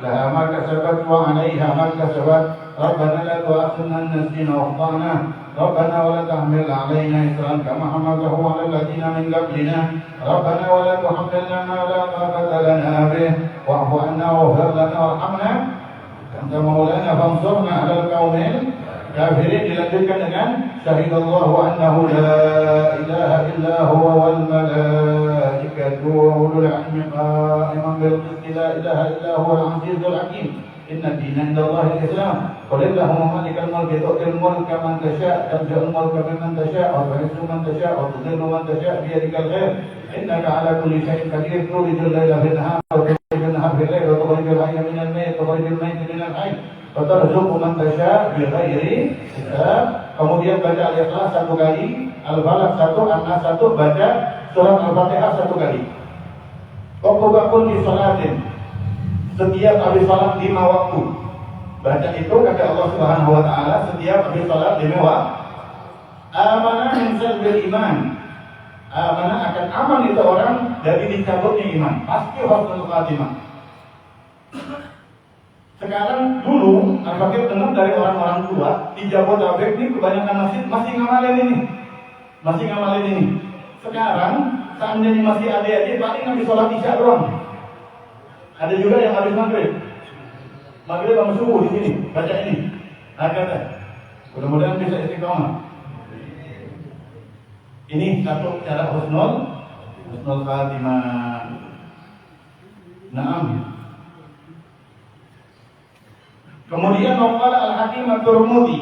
لها ما كسبت وعليها ما كسبت ربنا لا تؤاخذنا إن نسينا وأخطأنا ربنا ولا تحمل علينا إصرا كما حملته على الذين من قبلنا ربنا ولا تحملنا ما لا طاقة لنا به واعف عنا واغفر لنا وارحمنا أنت مولانا فانصرنا على القوم الكافرين. Dilanjutkan dengan syahidallahu annahu la ilaha illa huwa wal malaikatu wa ulul ilmi qa'iman bil qisti la ilaha illa huwa al azizul hakim. Inna dina indallahi al-islam. Qul illahumma malikal mulki tu'til mulka man tasha' tanzi'ul mulka mimman tasha' wa tu'izzu man tasha' wa tudhillu man tasha' bi yadikal khair. Innaka 'ala kulli shay'in qadir. Tulijul laila fil nahar wa tulijul nahara fil layl wa tukhrijul hayya minal mayyit wa tukhrijul mayyita minal hayy wa tarzuqu man tasha' bi ghairi hisab. Kemudian baca Al-Ikhlas 1 kali, Al-Falaq 1, An-Nas 1, baca surat Al-Fatihah 1 kali. Waktu di salatin, setiap habis salat 5 waktu. Baca itu kata Allah Subhanahu wa taala setiap habis salat 5 waktu. Amanah min salbil iman. Amanah akan aman itu orang dari dicabutnya iman. Pasti husnul khatimah. Sekarang dulu Al-Fakir dengar dari orang-orang tua di Jabodetabek ini kebanyakan masih ngamalin ini. Masih ngamalin ini. Sekarang seandainya masih adik-adik paling habis sholat isya doang. Ada juga yang habis maghrib. Maghrib sama subuh di sini baca ini. Kata. Mudah-mudahan bisa istiqomah. Ini satu cara husnul khatimah. Naam. Kemudian qala Al-Hakim At-Tirmidzi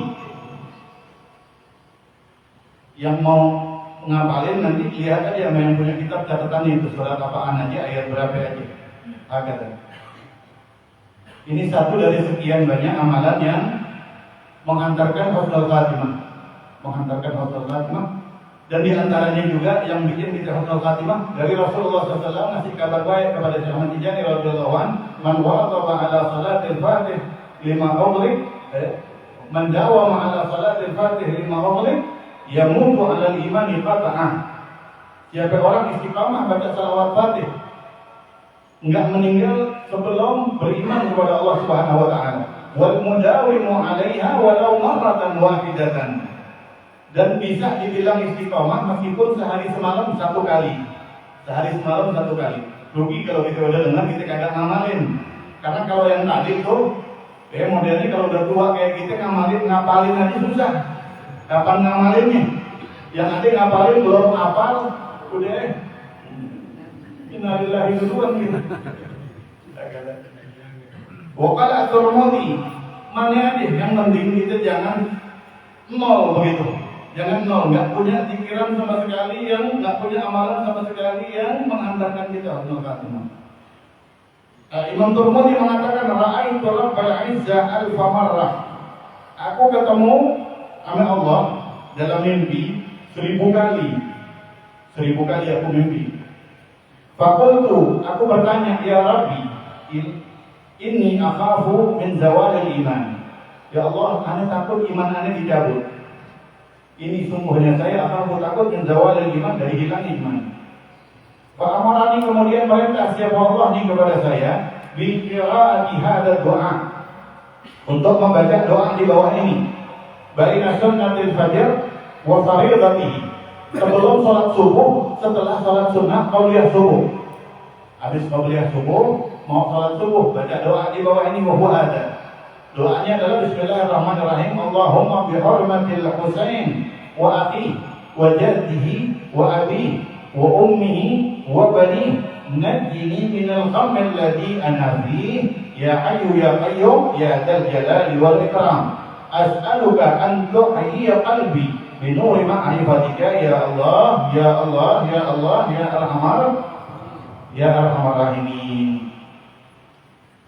yang mau ngapalin nanti lihat aja yang punya kitab catatan itu surat apaan aja ayat berapa aja. Kata. Ini satu dari sekian banyak amalan yang menghantarkan husnul khatimah. Dan di antaranya juga yang bikin kita husnul khatimah dari Rasulullah SAW ngasih kabar baik kepada Syekh Ahmad Tijani radhiyallahu anhu, man waqafa ala salatil fatih lima ughliq man dawama ala salatil fatih lima ughliq yamutu ala al-imani qat'ah. Siapa orang istiqamah baca salawat Fatih enggak meninggal sebelum beriman kepada Allah Subhanahu wa taala. Wal mudawimu 'alaiha walau marratan wahidatan. Dan bisa dibilang istiqamah meskipun sehari semalam 1 kali. Rugi kalau kita udah dengar kita kagak ngamalin. Karena kalau yang tadi tuh modelnya kalau udah tua kayak kita ngapalin aja susah. Kapan ngamalinnya? Yang ada ngapalin belum hafal udah innalillahi duluan gitu. Waqala At-Tirmidzi, mana aja yang penting kita jangan nol begitu. Jangan nol, enggak punya pikiran sama sekali yang enggak punya amalan sama sekali yang menghantarkan kita husnul khatimah. Imam Tirmidzi mengatakan ra'aitu Rabbal Izzah alfa marrah. Aku ketemu sama Allah dalam mimpi 1000 kali. 1000 kali aku mimpi. Faqultu, aku bertanya, ya Rabbi, inni akhafu min zawalil iman. Ya Allah, ana takut iman ana dicabut. Ini sungguhnya saya akhafu takut min zawalil iman, dari hilang iman. Fa amarani, kemudian perintah siapa Allah ini kepada saya bi qiraati hadzal doa, untuk membaca doa di bawah ini. Baina sunnatil fajr wa fardatihi. Sebelum sholat subuh, setelah sholat sunnah qauliyah subuh. Habis qauliyah subuh, mau sholat subuh, baca doa di bawah ini wa ada. Doanya adalah bismillahirrahmanirrahim. Allahumma bi hurmatil Husain wa akhi wa jaddihi wa abi wa ummihi wa bani najjini minal ghammil ladzi ana fihi ya hayyu ya qayyum ya dzal jalali wal ikram. As'aluka an tuhyiya qalbi bi nuri ma'rifatika ya Allah ya Allah ya Allah ya arhamar rahimin.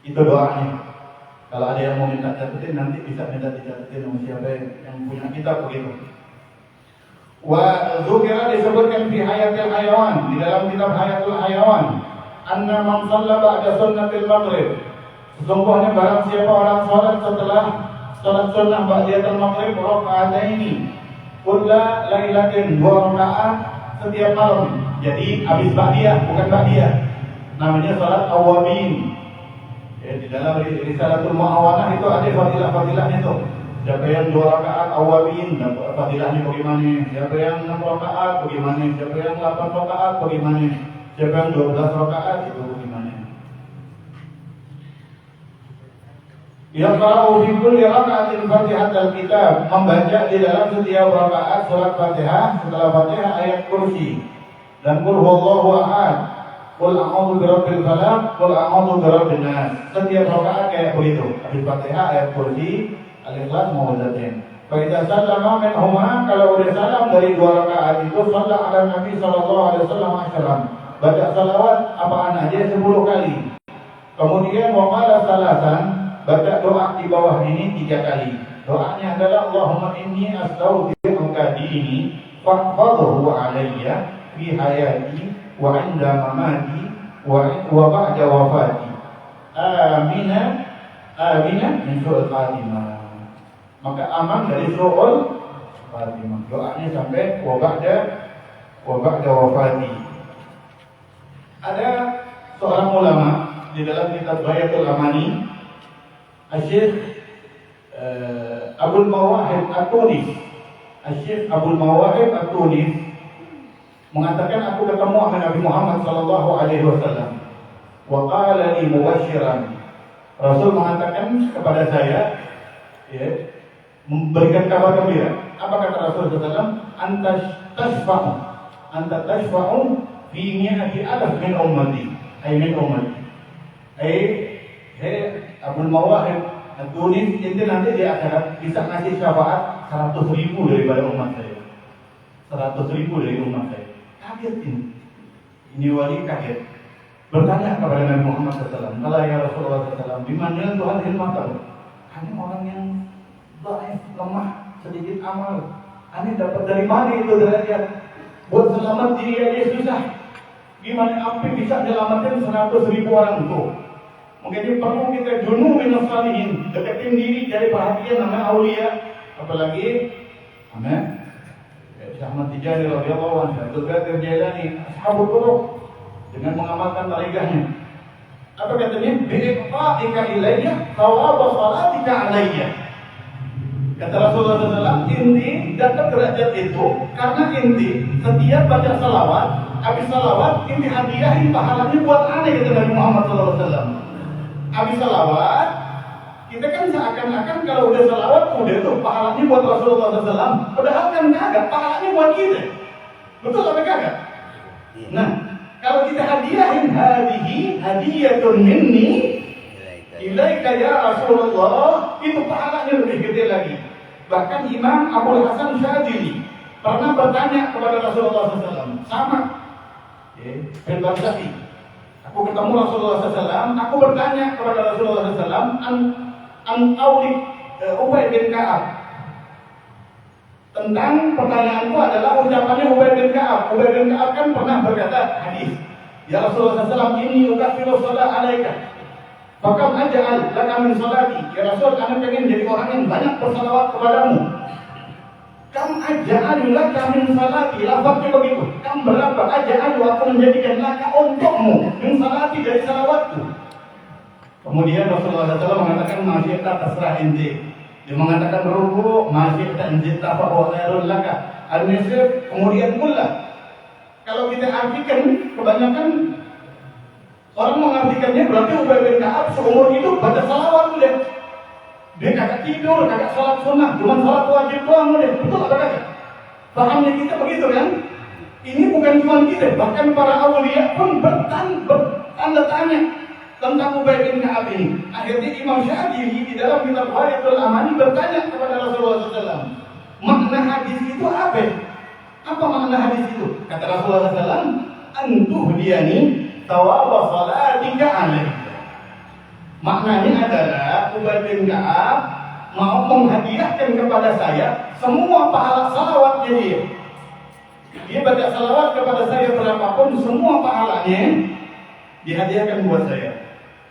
Itu doanya. Kalau ada yang mau minta catetin nanti bisa minta dicatetin sama siapa yang punya kitab begitu. Wa dzukira, disebutkan fi hayatil hayawan, di dalam kitab Hayatul Hayawan, anna man shalla ba'da sunnatil maghrib. Sesungguhnya barang siapa orang salat setelah salat sunnah ba'datul maghrib raka'ataini kulla lailatin, 2 rakaat setiap malam. Jadi habis ba'diyah, bukan ba'diyah. Namanya salat awabin. Ya, di dalam Risalatul Mu'awanah itu ada fadilah-fadilahnya itu. Siapa yang 2 rakaat awalin, fadilahnya bagaimana? Siapa yang 6 rakaat bagaimana? Siapa yang 8 rakaat bagaimana? Siapa yang 12 rakaat itu bagaimana? Yaqra'u fi kulli raka'atin Fatihatul Kitab, membaca di dalam setiap rakaat surat Fatihah, setelah Fatihah ayat kursi dan qul huwallahu ahad, qul a'udzu birabbil falaq, qul a'udzu birabbin nas. Setiap rakaat kayak begitu. Habis Fatihah ayat kursi, Al-Ikhlas, Mu'awwidzatain. Fa idza sallama minhuma, kalau udah salam dari 2 rakaat itu, shalla 'ala Nabi sallallahu alaihi wasallam asyran. Baca salawat apaan aja 10 kali. Kemudian wa qala salatan, baca doa di bawah ini 3 kali. Doanya adalah Allahumma inni astaghfiruka dini fahfadhhu alayya fi hayati wa 'inda mamati wa ba'da wafati. Amina min su'il khatimah. Maka aman dari su'ul khatimah. Doanya sampai wa ba'da wafati. Ada seorang ulama di dalam kitab Bayatul Amani, Syekh Abdul Mawahib At-Tunis. Syekh Abdul Mawahib At-Tunis mengatakan, aku ketemu dengan Nabi Muhammad sallallahu alaihi wasallam. Wa qala li mubasyiran. Rasul mengatakan kepada saya, ya, memberikan kabar gembira. Apa kata Rasul sallallahu alaihi wasallam? Anta tashfa'u fi mi'ati alaf min ummati. Ay min ummati. Abdul Mawahib At-Tunis, itu nanti di akhirat bisa ngasih syafaat 100.000 daripada umat saya. 100.000 dari umat saya. Kaget ini. Ini wali kaget. Bertanya kepada Nabi Muhammad SAW, "Qala ya Rasulullah SAW, bimana Tuhan hilmakan? Kami orang yang dhaif, lemah, sedikit amal. Ane dapat dari mana itu derajat? Buat selamat diri aja susah. Gimana sampai bisa menyelamatkan 100.000 orang itu?" Mungkin perlu kita junub minas salihin, deketin diri dari perhatian nama aulia, apalagi Ahmad Ahmad Tijani radhiyallahu anhu, Abdul Qadir Jailani, ashabul turuq, dengan mengamalkan tarikahnya. Apa katanya? Bi'iqa'ika ilayya thawab salatika alayya. Kata Rasulullah SAW, inti dapat derajat itu karena inti setiap baca salawat, habis salawat inti hadiahin pahalanya buat aneh, kata Nabi Muhammad SAW. Habis salawat, kita kan seakan-akan kalau udah salawat, udah tuh pahalanya buat Rasulullah SAW. Padahal kan kagak, pahalanya buat kita. Betul apa kagak? Nah, kalau kita hadiahin hadihi, hadiyatun minni ilaika ya Rasulullah, itu pahalanya lebih gede lagi. Bahkan Imam Abdul Hasan Syadzili pernah bertanya kepada Rasulullah SAW, sama, Al-Barzakhi. Aku ketemu Rasulullah SAW, aku bertanya kepada Rasulullah SAW an Aulik Ubay bin Ka'ab. Tentang pertanyaanku adalah ucapannya Ubay bin Ka'ab. Ubay bin Ka'ab kan pernah berkata hadis, ya Rasulullah SAW, ini ukathiru sholat alaika, fakam aja'al laka min sholati. Ya Rasul, kami pengen jadi orang yang banyak bersalawat kepadamu. Kam aja'al laka min sholati, lafaznya begitu. Kam berapa aja'al aku menjadikan laka untukmu min sholati, dari salawatku. Kemudian Rasulullah SAW mengatakan, masih tak terserah inti. Dia mengatakan ruku, masih tak inti tak bahwa khairul laka al-nisir, kemudian mullah. Kalau kita artikan, kebanyakan orang mengartikannya berarti Ubay bin Ka'ab seumur hidup baca salawat udah. Dia kagak tidur, kagak salat sunnah, cuma salat wajib doang udah. Betul apa kagak? Pahamnya kita begitu kan? Ini bukan cuma kita, bahkan para awliya pun bertanda tanya tentang Ubay bin Ka'ab ini. Akhirnya Imam Syadzili di dalam kitab Bayatul Amani bertanya kepada Rasulullah SAW, makna hadis itu apa? Apa makna hadis itu? Kata Rasulullah SAW, antuhdiyani thawaba salatika alaika. Maknanya adalah Ubay bin Ka'ab mau menghadiahkan kepada saya semua pahala salawatnya dia. Dia baca salawat kepada saya berapapun, semua pahalanya dihadiahkan buat saya.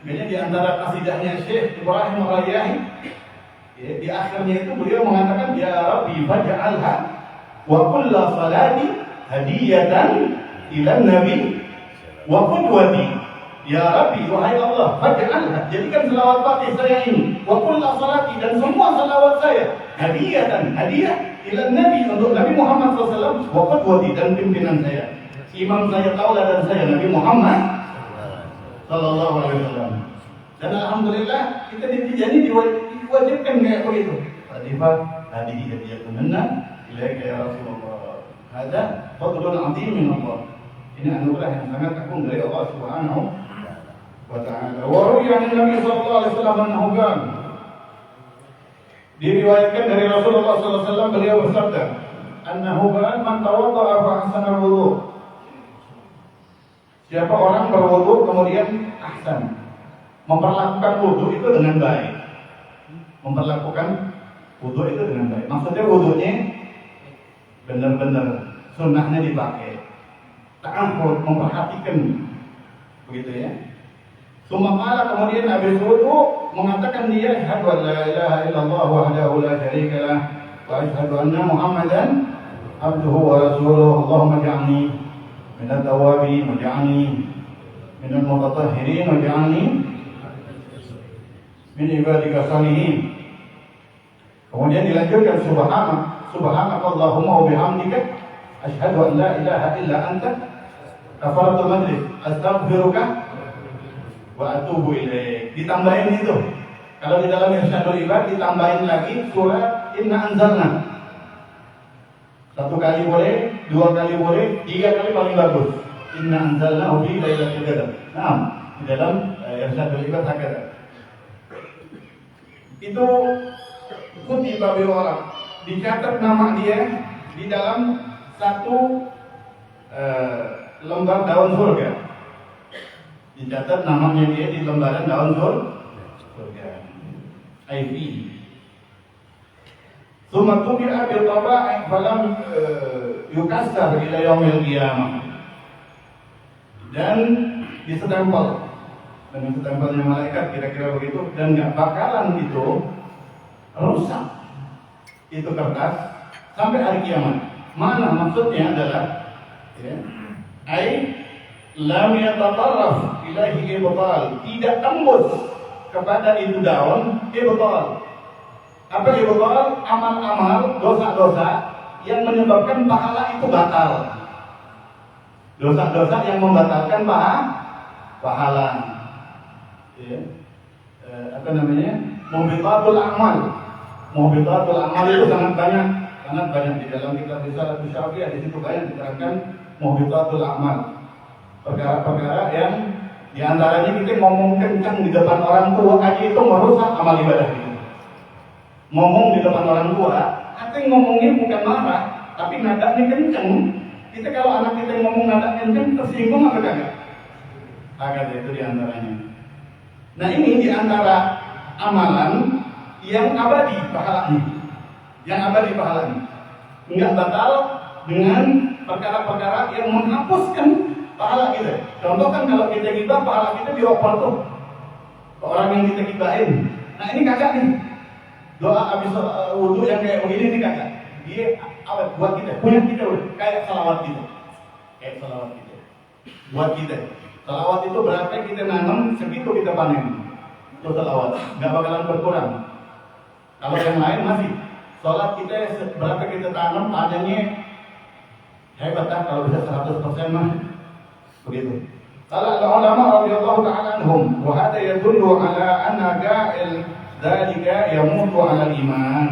Makanya di antara kasidahnya Syekh Ibrahim Ar-Rayyahi, di akhirnya itu beliau mengatakan, ya Rabbi faj'alha wa kulla salati hadiyatan ila nabi wa qudwati. Ya Rabbi, wahai Allah, faj'alha, jadikan selawat Fatih saya ini, wa kullu salati, dan semua salawat saya, hadiah ila Nabi, untuk Nabi Muhammad SAW, wa qudwati, dan pimpinan saya, imam saya, tauladan saya, Nabi Muhammad sallallahu alaihi wasallam. Dan alhamdulillah kita diwajibkan kayak begitu. Fatihah, hadiah minna ilaika ya Rasulullah. Hada fadlun 'azim min Allah. Ini anugerah yang sangat agung dari Allah Subhanahu wa ta'ala. Wa ruwiya an Nabi sallallahu alaihi wasallam annahu qala, diriwayatkan dari Rasulullah sallallahu alaihi wasallam, beliau bersabda, annahu qala man tawadda'a fa ahsana al-wudu. Siapa orang berwudu kemudian ahsan, memperlakukan wudu itu dengan baik. Memperlakukan wudu itu dengan baik. Maksudnya wudunya benar-benar sunnahnya dipakai. Ta'ammud, memperhatikan, begitu ya. Sumaqala, kemudian habis wudu mengatakan dia, asyhadu an la ilaha illallah wahdahu la syarika lah wa asyhadu anna Muhammadan abduhu wa rasuluhu. Allahumma ja'alni minat tawabin waj'alni minal mutatahhirin waj'alni min ibadika salihin. Kemudian dilanjutkan subhanakallahumma wa bihamdika asyhadu an la ilaha illa anta kafaratul majlis astaghfiruka wa atubu ilaik. Ditambahin itu. Kalau di dalam Irsyadul Ibad ditambahin lagi surah Inna Anzalna. 1 kali boleh, 2 kali boleh, 3 kali paling bagus. Inna Anzalna fi lailatul qadar. Nah, di dalam Irsyadul Ibad ada. Itu kutiba bil orang, dicatat nama dia di dalam satu lembar daun surga. Dicatat namanya dia di lembaran daun surga. IV. Tsumma tubi'a bil taba'i falam yukassar ila yaumil qiyamah. Dan ditempel dengan setempelnya malaikat, kira-kira begitu, dan nggak bakalan itu rusak itu kertas sampai hari kiamat. Mana maksudnya adalah ya, ai lam yatatarraf ilahi ibtal, tidak tembus kepada itu daun ibtal. Apa ibtal? Amal-amal, dosa-dosa yang menyebabkan pahala itu batal. Dosa-dosa yang membatalkan pahala. Ya. Apa namanya? Muhbitatul amal. Muhbitatul amal itu sangat banyak di dalam kitab Risalah Syafi'iyah. Di situ banyak diterangkan muhbitatul amal. Perkara-perkara yang diantaranya kita ngomong kencang di depan orang tua aja itu merusak amal ibadah kita. Ngomong di depan orang tua, artinya ngomongnya bukan marah, tapi nadanya kencang. Kita kalau anak kita ngomong nada kencang, tersinggung apa kagak? Kagak, itu diantaranya. Nah ini diantara amalan yang abadi pahalanya, enggak batal dengan perkara-perkara yang menghapuskan pahala kita. Contoh kan kalau kita gibah, pahala kita dioper tuh ke orang yang kita gibahin. Nah ini kagak nih, doa habis wudu yang kayak begini nih kagak. Dia awet buat kita, punya kita udah kayak salawat kita, buat kita. Salawat itu berarti kita nanam segitu kita panen. Itu salawat, nggak bakalan berkurang. Kalau yang lain masih sholat kita berapa kita tanam panennya hebat kan, kalau bisa 100% mah begitu. Kalau ulama radhiyallahu ta'ala anhum, wa hada yadullu ala anna ga'il dzalika yamutu ala iman.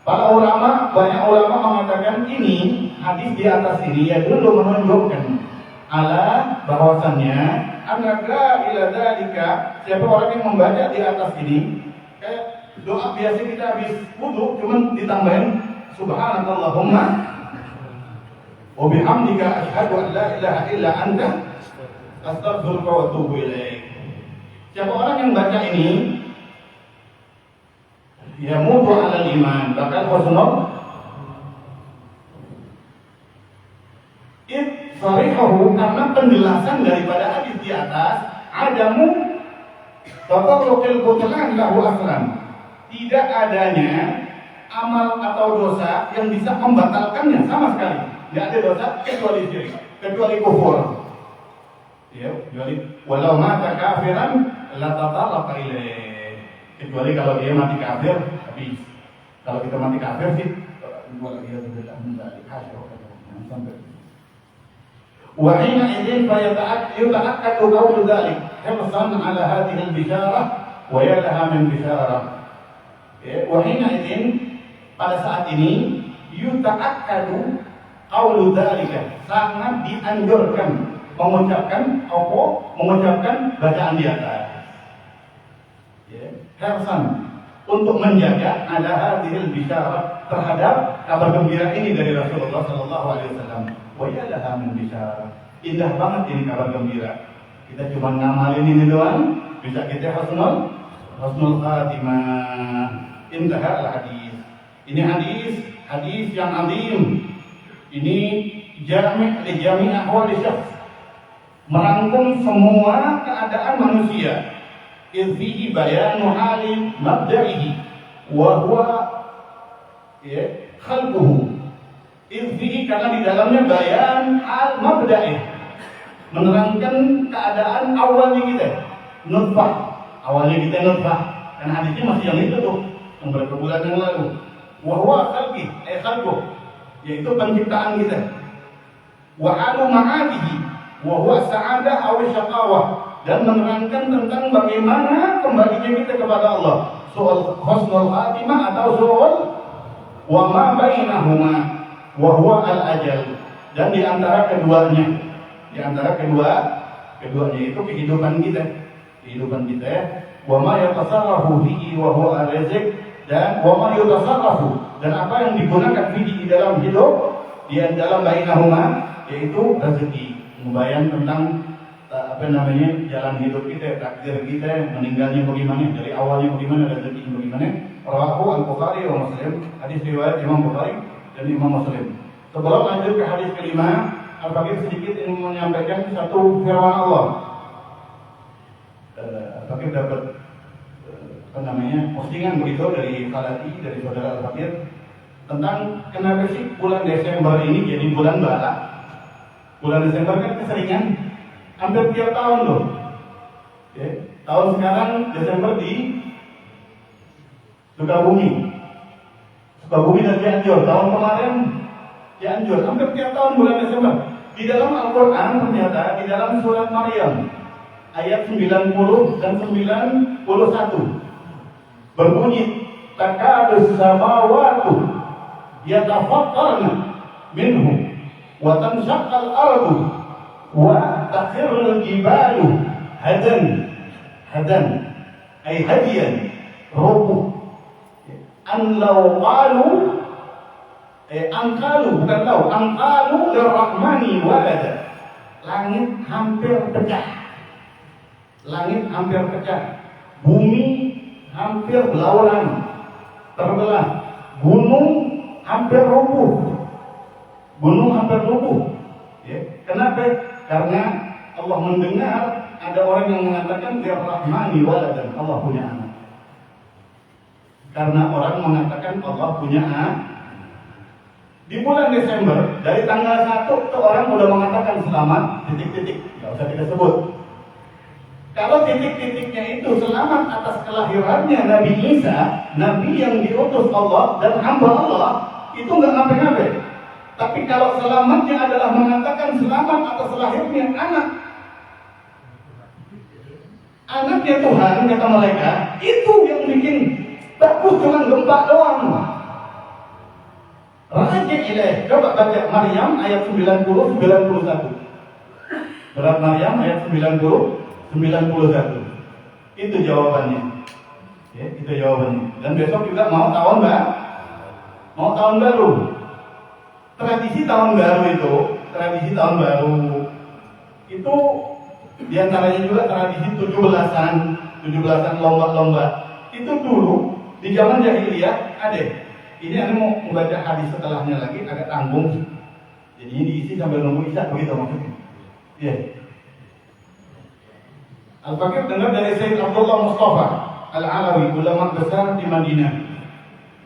Para ulama, banyak ulama mengatakan ini hadis di atas ini ya dulu menunjukkan ala bahwasannya anaga ila dzalika, siapa orang yang membaca di atas ini kayak doa biasa kita habis wudu cuman ditambahin subhanakallahumma wa bihamdika asyhadu an la ilaha illa anta astaghfiruka wa atubu ilaik. Siapa orang yang baca ini ya mutu ala iman, bahkan husnul sarihahu, karena penjelasan daripada hadis di atas adamu tatarrukil butlan lahu aslan, tidak adanya amal atau dosa yang bisa membatalkannya sama sekali. Tidak ada dosa kecuali syirik, kecuali kufur. Ya, kecuali walau mata kafiran la tatalaqa ilaih. Kecuali kalau dia mati kafir, habis. Kalau kita mati kafir sih, wala dia tidak menjadi kafir sampai. Wa hina idzin fa yata'akkadu qawlu dzalik hirsan 'ala hadhihi al-bisyarah wa yalaha min bisyarah. Wa hina idzin pada saat ini yuta'akkadu qawlu dzalika, sangat dianjurkan mengucapkan bacaan di atas. Hirsan untuk menjaga ada hadhil bisyarah terhadap kabar gembira ini dari Rasulullah sallallahu alaihi wasallam. Wa yalaha min bisyarah. Indah banget ini kabar gembira. Kita cuma ngamalin ini doang, bisa kita husnul khatimah. Intaha al-hadis. Ini hadis yang azim. Ini jami' ahwal syakhs, merangkum semua keadaan manusia. Fihi bayanu hali mabda'ihi wa huwa khalquhu. Fihi karena di dalamnya bayan hal mabda'ih, menerangkan keadaan awalnya kita, nutfah. Awalnya kita nutfah. Dan hadisnya masih yang itu tuh, yang beberapa bulan yang lalu. Wa huwa khalquhu, yaitu penciptaan kita. Wa halu ma'adihi wa huwa sa'adah aw syaqawah, dan menerangkan tentang bagaimana kembalinya kita kepada Allah, soal husnul khatimah atau soal wa ma bainahuma wa huwa al-ajal, dan di antara keduanya itu kehidupan kita wa ma yatasarrafu fihi wa huwa al-rizq, dan wa ma yatasarrafu, dan apa yang digunakan fihi di dalam hidup, di dalam bainahuma, yaitu rezeki, membayang tentang jalan hidup kita, takdir kita, meninggalnya bagaimana, dari awalnya bagaimana, rezekinya bagaimana. Rawahu al-Bukhari wa Muslim, hadis riwayat Imam Bukhari dan Imam Muslim. Sebelum lanjut ke hadis kelima, Al-Fakir sedikit ingin menyampaikan satu firman Allah. Al-Fakir dapat postingan begitu dari Falati, dari saudara Al-Fakir, tentang kenapa sih bulan Desember ini jadi bulan bala. Bulan Desember kan keseringan hampir tiap tahun loh. Tahun sekarang Desember di Sukabumi dan Cianjur. Tahun kemarin Cianjur. Hampir tiap tahun bulan Desember. Di dalam Al-Quran ternyata di dalam surat Maryam ayat 90 dan 91 berbunyi, takadus samawatu yatafattarna minhu wa tanshaqqal ardu wa takhirul jibalu hadan ay hadiyan rubuh an law qalu angkalu lirrahmani walada. Langit hampir pecah, bumi hampir terbelah, gunung hampir rubuh. Kenapa? Karena Allah mendengar ada orang yang mengatakan lirrahmani waladan, Allah punya anak. Karena orang mengatakan Allah punya anak. Di bulan Desember, dari tanggal 1 tuh orang udah mengatakan selamat, titik-titik, nggak usah kita sebut. Kalau titik-titiknya itu selamat atas kelahirannya Nabi Isa, Nabi yang diutus Allah dan hamba Allah, itu nggak ngapain-ngapain. Tapi kalau selamatnya adalah mengatakan selamat atas lahirnya anaknya Tuhan, kata mereka, itu yang bikin bagus dengan gempa doang. Raja ilaih. Coba baca Maryam ayat 90-91. Surat Maryam ayat 90-91. Itu jawabannya. Itu jawabannya. Dan besok juga mau tahun baru. Tradisi tahun baru itu diantaranya juga tradisi 17-an lomba-lomba. Itu dulu di zaman jahiliyah ada. Ini Anda mau membaca hadis setelahnya lagi, agak tanggung. Jadi ini diisi sambil nunggu isya, begitu maksudnya. Iya. Al-Fakir dengar dari Sayyid Abdullah Mustafa Al-Alawi, ulama besar di Madinah.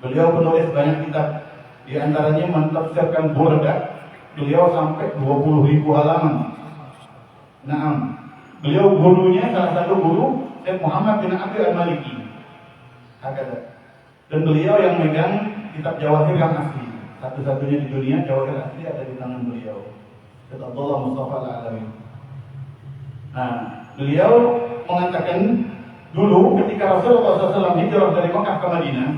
Beliau penulis banyak kitab, di antaranya mentafsirkan Burdah. Beliau sampai 20.000 halaman. Naam. Beliau gurunya salah satu guru Syekh Muhammad bin Abdul Al-Maliki. Dan beliau yang megang kitab Jawahir yang asli. Satu-satunya di dunia Jawahir asli ada di tangan beliau. Syekh Abdullah Mustafa Al-Alawi. Nah, beliau mengatakan dulu ketika Rasulullah SAW hijrah dari Mekah ke Madinah,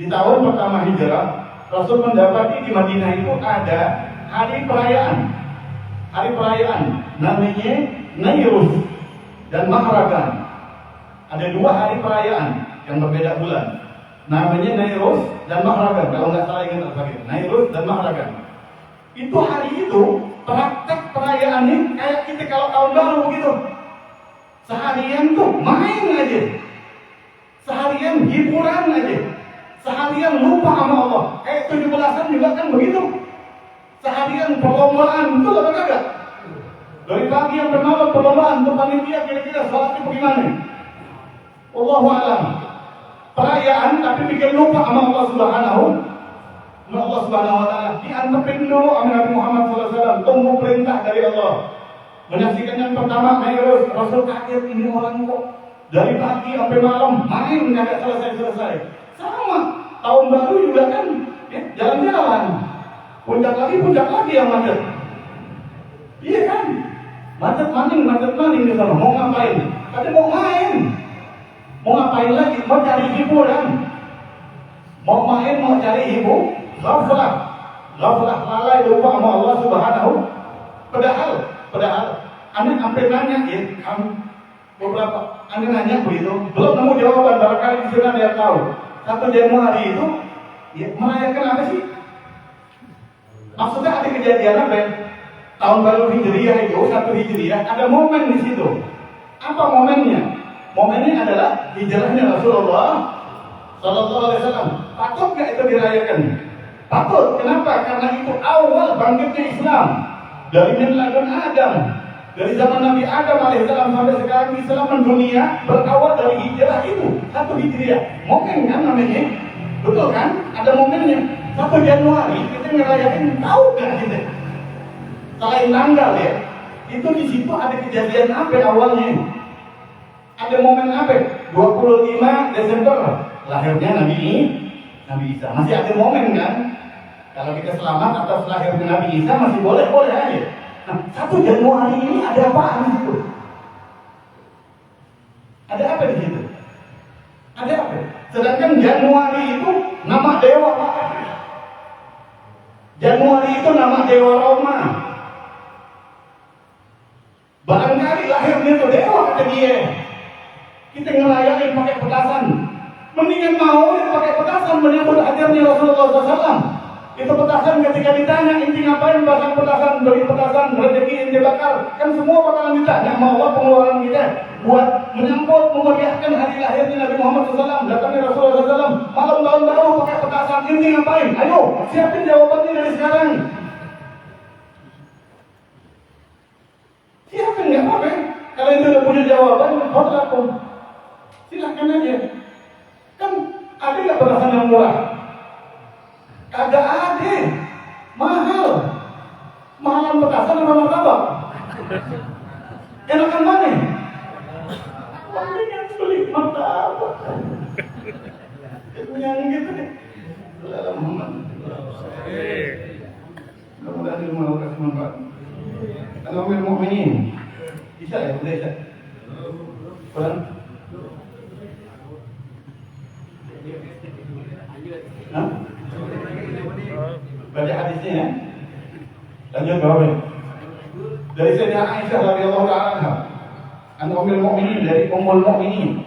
di tahun pertama hijrah, Rasul mendapati di Madinah itu ada hari perayaan. Hari perayaan namanya Nairus dan Mahragan. Ada dua hari perayaan yang berbeda bulan. Namanya Nairus dan Mahragan. Kalau nggak salah ingat Al-Fakir. Nairus dan Mahragan. Itu hari itu praktek perayaan ini kayak kita kalau tahun baru begitu. Seharian tuh main aja. Seharian hiburan aja. Seharian lupa sama Allah. Kayak 17-an juga kan begitu. Seharian perlombaan, betul apa enggak? Dari pagi sampai malam perlombaan, untuk panitia kira-kira sholatnya bagaimana? Wallahu a'lam. Perayaan tapi bikin lupa sama Allah Subhanahu wa ta'ala. Diantepin dulu sama Nabi Muhammad SAW. Tunggu perintah dari Allah. Menyaksikan yang pertama, Nairus. Rasul kaget, ini orang kok dari pagi sampai malam main nggak selesai-selesai. Sama, tahun baru juga kan ya, jalan-jalan. Puncak lagi yang macet. Iya kan? Macet maning di sana. Mau ngapain? Tadi mau main. Mau ngapain lagi? Mau cari hiburan. Mau main, mau cari hiburan. Ghaflah, lalai lupa sama Allah Subhanahu. Padahal, Anda sampai nanya ya, beberapa Anda nanya begitu, belum nemu jawaban. Barangkali di sana dia tahu. 1 Januari itu ya, merayakan apa sih? Maksudnya ada kejadian apa? Tahun baru Hijriah itu, 1 Hijriah, ada momen di situ. Apa momennya? Momennya adalah hijrahnya Rasulullah Sallallahu Alaihi Wasallam. Patut nggak itu dirayakan? Patut. Kenapa? Karena itu awal bangkitnya Islam. Dari ladun Adam, dari zaman Nabi Adam alaihissalam sampai sekarang Islam mendunia berawal dari hijrah itu 1 Hijriah. Momen kan namanya? Betul kan? Ada momennya. 1 Januari kita ngerayain, tahu nggak kita? Selain tanggal ya, itu di situ ada kejadian apa awalnya? Ada momen apa? 25 Desember lahirnya Nabi Isa. Masih ada momen kan? Kalau kita selamat atas lahirnya Nabi Isa masih boleh aja. Nah, 1 Januari ini ada apa di situ? Ada apa di situ? Ada apa? Sedangkan Januari itu nama dewa. Januari itu nama dewa Roma. Barangkali lahirnya itu dewa kata dia. Kita ngerayain pakai petasan. Mendingan mau pakai petasan menyambut hadirnya Rasulullah SAW. Itu petasan ketika ditanya inti ngapain pasang petasan, beli petasan, rezeki yang dibakar, kan semua bakalan ditanya sama Allah pengeluaran kita buat menyambut memeriahkan hari lahirnya Nabi Muhammad SAW, datangnya Rasulullah SAW, malam tahun baru pakai petasan, inti ngapain? Ayo siapin jawabannya dari sekarang. Siapin nggak apa-apa. Kalau itu udah punya jawaban, lakukan. Silahkan aja. Kan ada nggak petasan yang murah? Kagak ada, mahalan petasan sama martabak. Enakan mana? Mendingan beli martabak. Yang gitu deh. Muhammad. Mudah-mudahan ilmu Allah kasih manfaat. Al-Amil Mu'minin. Bisa ya, udah bisa. Kurang? Hah? Baca hadisnya ya. Lanjut bawah. Dari Sayyidah Aisyah radhiyallahu ta'ala anha. An Ummul Mukminin, dari Ummul Mukminin.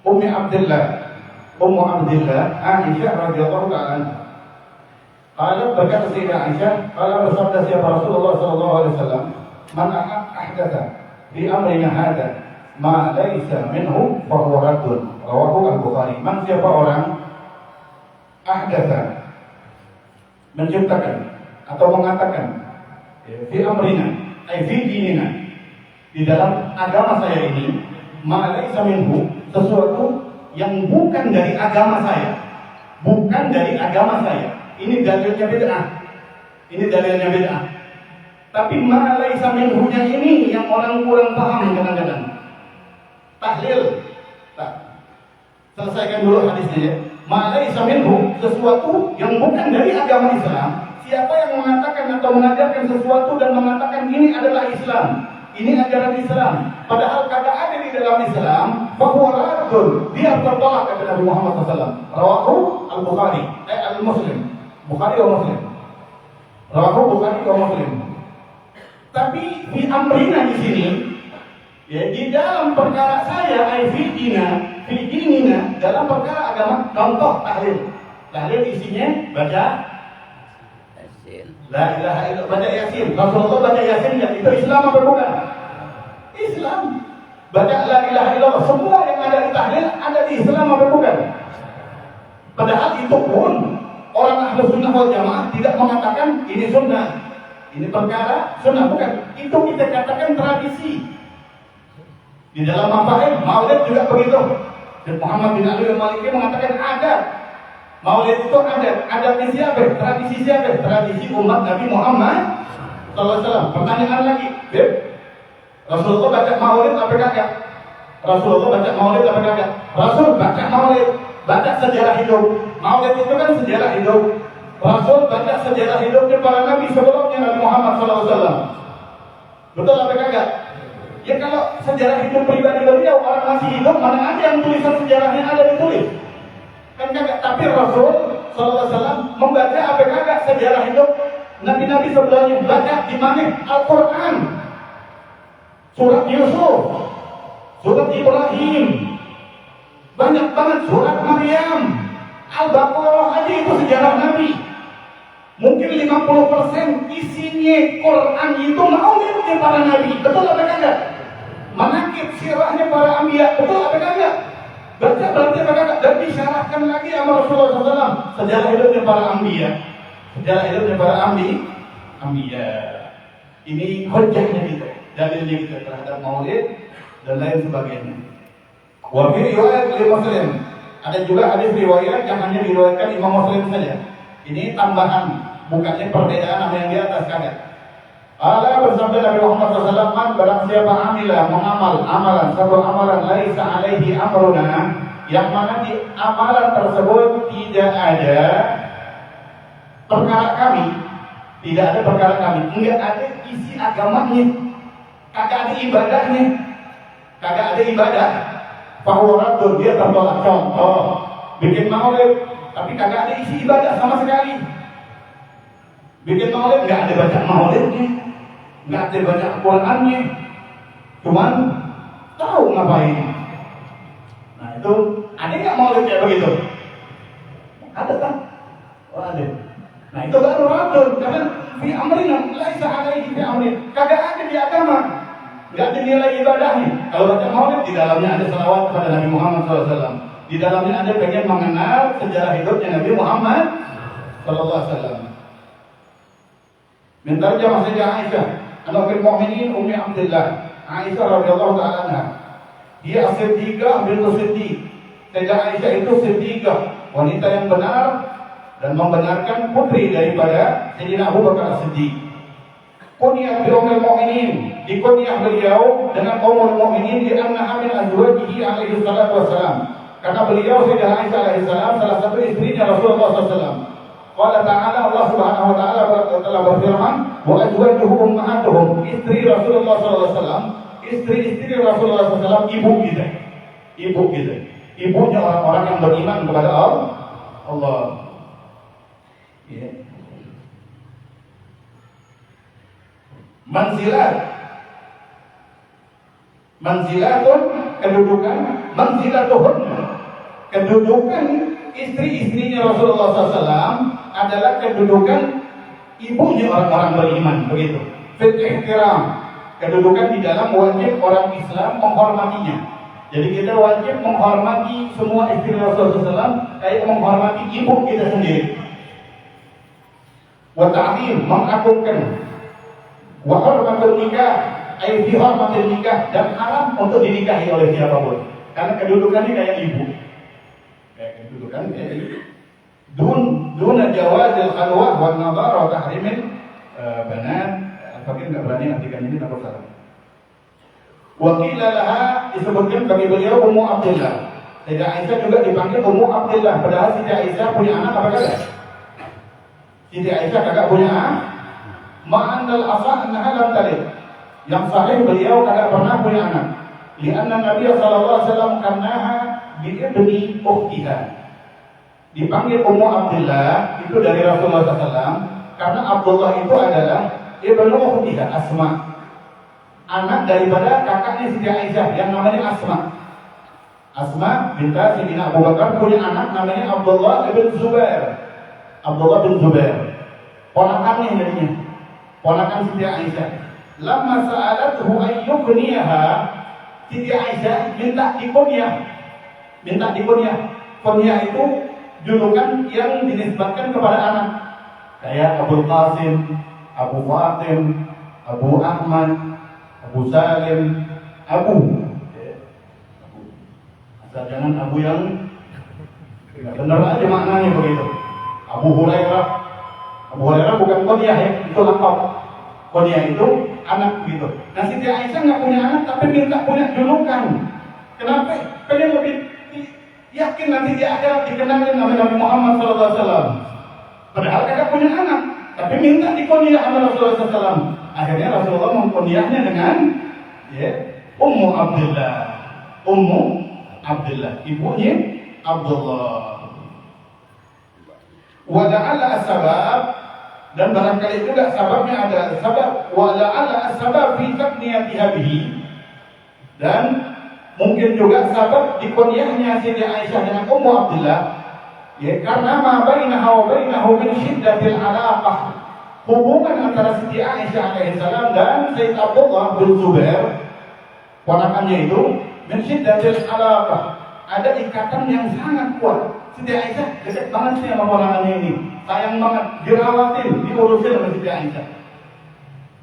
Ummu Abdillah Aisyah radhiyallahu ta'ala anha. Qalat, berkata Sayyidah Aisyah, qala bersabda siapa Rasulullah sallallahu alaihi wasallam, man ahdatha fi amrina hadha ma laysa minhu fa huwa raddun. Rawahu Al-Bukhari. Man, siapa orang ahdatha, menciptakan atau mengatakan fi amrina ay fi dinina, di dalam agama saya ini, ma laysa minhu, sesuatu yang bukan dari agama saya. Bukan dari agama saya. Ini dalilnya bid'ah. Tapi ma laisa minhunya ini yang orang kurang paham kadang-kadang. Tahlil. Nah, selesaikan dulu hadisnya ya. Ma laisa minhu, sesuatu yang bukan dari agama Islam. Siapa yang mengatakan atau mengajarkan sesuatu dan mengatakan ini adalah Islam, ini ajaran Islam, padahal kagak ada di dalam Islam, bahwa radul, dia tertolak kata Nabi Muhammad SAW. Rawahu al-Bukhari, al-Muslim, Bukhari wa Muslim. Rawahu Bukhari wa Muslim. Tapi di amrina di sini, ya di dalam perkara saya, fi dinina, dalam perkara agama, contoh tahlil. Tahlil isinya baca La ilaha illallah, baca Yasin. Rasulullah baca Yasin ya, itu Islam apa bukan? Islam. Baca la ilaha illallah, semua yang ada di tahlil ada di Islam apa bukan? Padahal itu pun orang Ahlus Sunnah wal Jamaah tidak mengatakan ini sunnah, ini perkara sunnah, bukan. Itu kita katakan tradisi. Di dalam Mafaid Maulid juga begitu. Dan Muhammad bin Ali al-Maliki mengatakan adat. Maulid itu adatnya siapa? Tradisi siapa? Tradisi umat Nabi Muhammad SAW. Pertanyaan lagi, Beb, Rasulullah baca Maulid apa kagak? Rasulullah baca Maulid apa kagak? Rasul baca Maulid, baca sejarah hidup. Maulid itu kan sejarah hidup. Rasul baca sejarah hidupnya para nabi sebelumnya Nabi Muhammad SAW. Betul apa kagak? Ya kalau sejarah hidup pribadi beliau orang masih hidup, mana ada yang tulisan sejarahnya ada ditulis? Kan kagak. Tapi Rasul SAW membaca apa kagak sejarah hidup nabi-nabi sebelumnya? Baca di mana? Al-Quran, surat Yusuf, surat Ibrahim, banyak banget surat Maryam, Al-Baqarah aja itu sejarah nabi. Mungkin 50% isinya Quran itu maulidnya para nabi. Betul apa kagak? Manakib sirahnya para anbiya. Betul apa kagak? Baca berarti apa kagak? Dan disyarahkan lagi sama Rasulullah SAW sejarah hidupnya para anbiya. Sejarah hidupnya para anbiya. Ini hujjahnya kita, dalilnya kita terhadap maulid dan lain sebagainya. Wa fi riwayat Muslim, ada juga hadis riwayat yang hanya diriwayatkan Imam Muslim saja. Ini tambahan, bukannya perbedaan sama yang di atas, kagak. Allah bersabda Nabi Muhammad SAW, man barang siapa amila mengamal amalan, satu amalan laisa alaihi amruna, yang mana di amalan tersebut tidak ada perkara kami, tidak ada perkara kami, enggak ada isi agamanya, kagak ada ibadahnya, kagak ada ibadah, fahuratun, dia tertolak. Contoh, bikin maulid tapi kagak ada isi ibadah sama sekali. Bikin maulid nggak ada baca maulidnya, nggak ada baca Qurannya, cuman tahu ngapain. Nah itu ada nggak maulid kayak begitu? Ada kan? Oh ada. Nah itu baru radul, karena fi amrina laisa alaihi fi amrin, kagak ada di agama, nggak ada nilai ibadahnya. Kalau baca maulid di dalamnya ada salawat kepada Nabi Muhammad SAW. Di dalamnya ada pengen mengenal sejarah hidupnya Nabi Muhammad SAW. Min tarjamah Sayyidah Aisyah, Ummul Mukminin Ummi Abdillah, Aisyah radhiyallahu ta'ala anha. Dia Siddiqah bintu Siddiq. Sayyidah Aisyah itu Siddiqah, wanita yang benar dan membenarkan putri daripada Sayyidina Abu Bakar Siddiq. Kunyah bi Ummul Mukminin, dikunyah beliau dengan Ummul Mukminin di annaha min azwajihi alaihi salatu wassalam. Karena beliau Sayyidah Aisyah alaihi salam salah satu istrinya Rasulullah SAW. Qala ta'ala, Allah Subhanahu wa ta'ala telah berfirman, wa azwajuhu ummahatuhum, istri Rasulullah SAW, istri-istri Rasulullah SAW, ibu kita. Ibunya orang-orang yang beriman kepada Allah. Ya. Manzilatun, kedudukan istri-istrinya Rasulullah SAW adalah kedudukan ibunya orang-orang beriman, begitu. Fit ihtiram, kedudukan di dalam wajib orang Islam menghormatinya. Jadi kita wajib menghormati semua istri Rasulullah SAW kayak menghormati ibu kita sendiri. Wa ta'zim, mengagungkan. Wa hurmatul nikah, ay fi hurmatil nikah, dan haram untuk dinikahi oleh siapapun. Karena kedudukannya kayak ibu. Kayak kedudukan kayak ibu. Duna jawazil khalwah wa nadhar wa tahrimil banat fakir nggak berani artikan ini takut salah. Wakilalaha disebutkan bagi beliau Ummu Abdillah. Sayyidah Aisyah juga dipanggil Ummu Abdillah. Padahal Sayyidah Aisyah punya anak apa kagak? Sayyidah Aisyah kagak punya anak. Ma'andal asah annaha lam talid. Yang sahih beliau kagak pernah punya anak. Lianna Nabi sallallahu alaihi wasallam kannaha bi ibni ukhtiha. Dipanggil Ummu Abdillah itu dari Rasulullah SAW karena Abdullah itu adalah ibnu ukhtiha Asma, anak daripada kakaknya Siti Aisyah yang namanya Asma. Asma binti Sayyidina Abu Bakar punya anak namanya Abdullah bin Zubair. Abdullah bin Zubair, ponakannya jadinya, ponakan Siti Aisyah. Lamma sa'alathu ayyubniyaha, Siti Aisyah minta dikunyah. Kunyah itu julukan yang dinisbatkan kepada anak. Kayak Abu Qasim, Abu Fatim, Abu Ahmad, Abu Salim, Abu. Asal jangan Abu yang benar aja maknanya begitu. Abu Hurairah. Abu Hurairah bukan kunyah ya, itu lengkap. Kunyah itu anak gitu. Nah Siti Aisyah nggak punya anak tapi minta punya julukan. Kenapa? Pengen lebih yakin nanti di akhirat dikenalin nama Nabi Muhammad SAW. Padahal kagak punya anak, tapi minta dikunyah sama Rasulullah SAW. Akhirnya Rasulullah mengkunyahnya dengan Ummu Abdillah. Ummu Abdillah, ibunya Abdullah. Wa la'alla as-sabab, dan barangkali juga sababnya adalah sabab wa la'alla as-sabab fi taqniyatiha bihi, dan mungkin juga sabab dikunyahnya Siti Aisyah dengan Ummu Abdillah karena ma bainaha wa bainahu min syiddatil alaqah, hubungan antara Siti Aisyah alaihissalam dan Sayyid Abdullah bin Zubair ponakannya itu min syiddatil alaqah, ada ikatan yang sangat kuat. Siti Aisyah dekat banget sih sama ponakannya ini, sayang banget, dirawatin, diurusin oleh Siti Aisyah.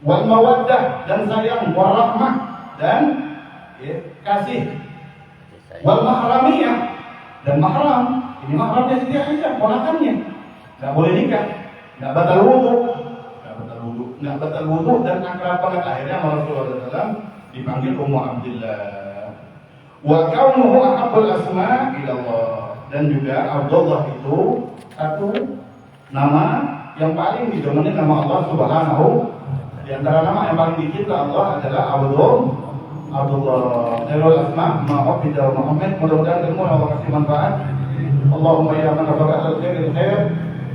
Wal mawaddah, dan sayang, wal rahmah, dan kasih. Wal mahramiyah, dan mahram, ini mahramnya Siti Aisyah, ponakannya. Nggak boleh nikah, nggak batal wudu, dan akrab banget. Akhirnya Rasulullah SAW dipanggil Ummu Abdillah. Wa kaunuhu ahabbul asma ila Allah, dan juga Abdullah itu satu nama yang paling didomeni nama Allah Subhanahu. Di antara nama yang paling dicinta Allah adalah Abdullah. Khairul asma ma'abida Muhammad. Mudah-mudahan ilmu yang Allah kasih manfaat. Allahumma ya man rafaqa al-khairil khair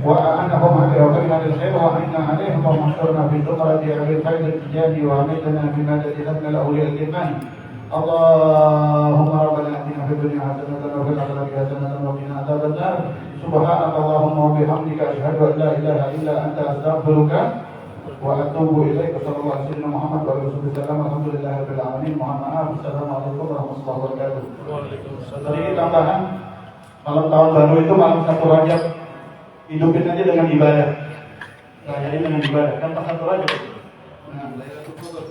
wa a'anahum ala khairil khair wa a'inna alaih. Allahumma syurna fi dhukrati ahlil khairil tijadi wa amitana fi madadi hadna la'ulil iman. Allahumma rabbana atina fid dunya hasanatan wa fil akhirati hasanatan wa qina adzaban nar. Subhanaka Allahumma wa bihamdika asyhadu an la ilaha illa anta astaghfiruka wa atubu ilaik. Sallallahu alaihi wasallam Muhammad wa alihi wasallam. Alhamdulillahirabbil alamin. Mohon maaf. Assalamualaikum warahmatullahi wabarakatuh. Waalaikumsalam. Tadi tambahan malam tahun baru itu malam 1 Rajab. Hidupin aja dengan ibadah. Rayain dengan ibadah. Kan pas 1 Rajab itu. Nah, Lailatul Qadar.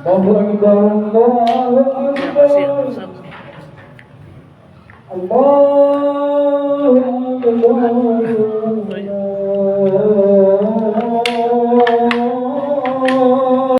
Allahu Akbar, Allahu Akbar, Allah.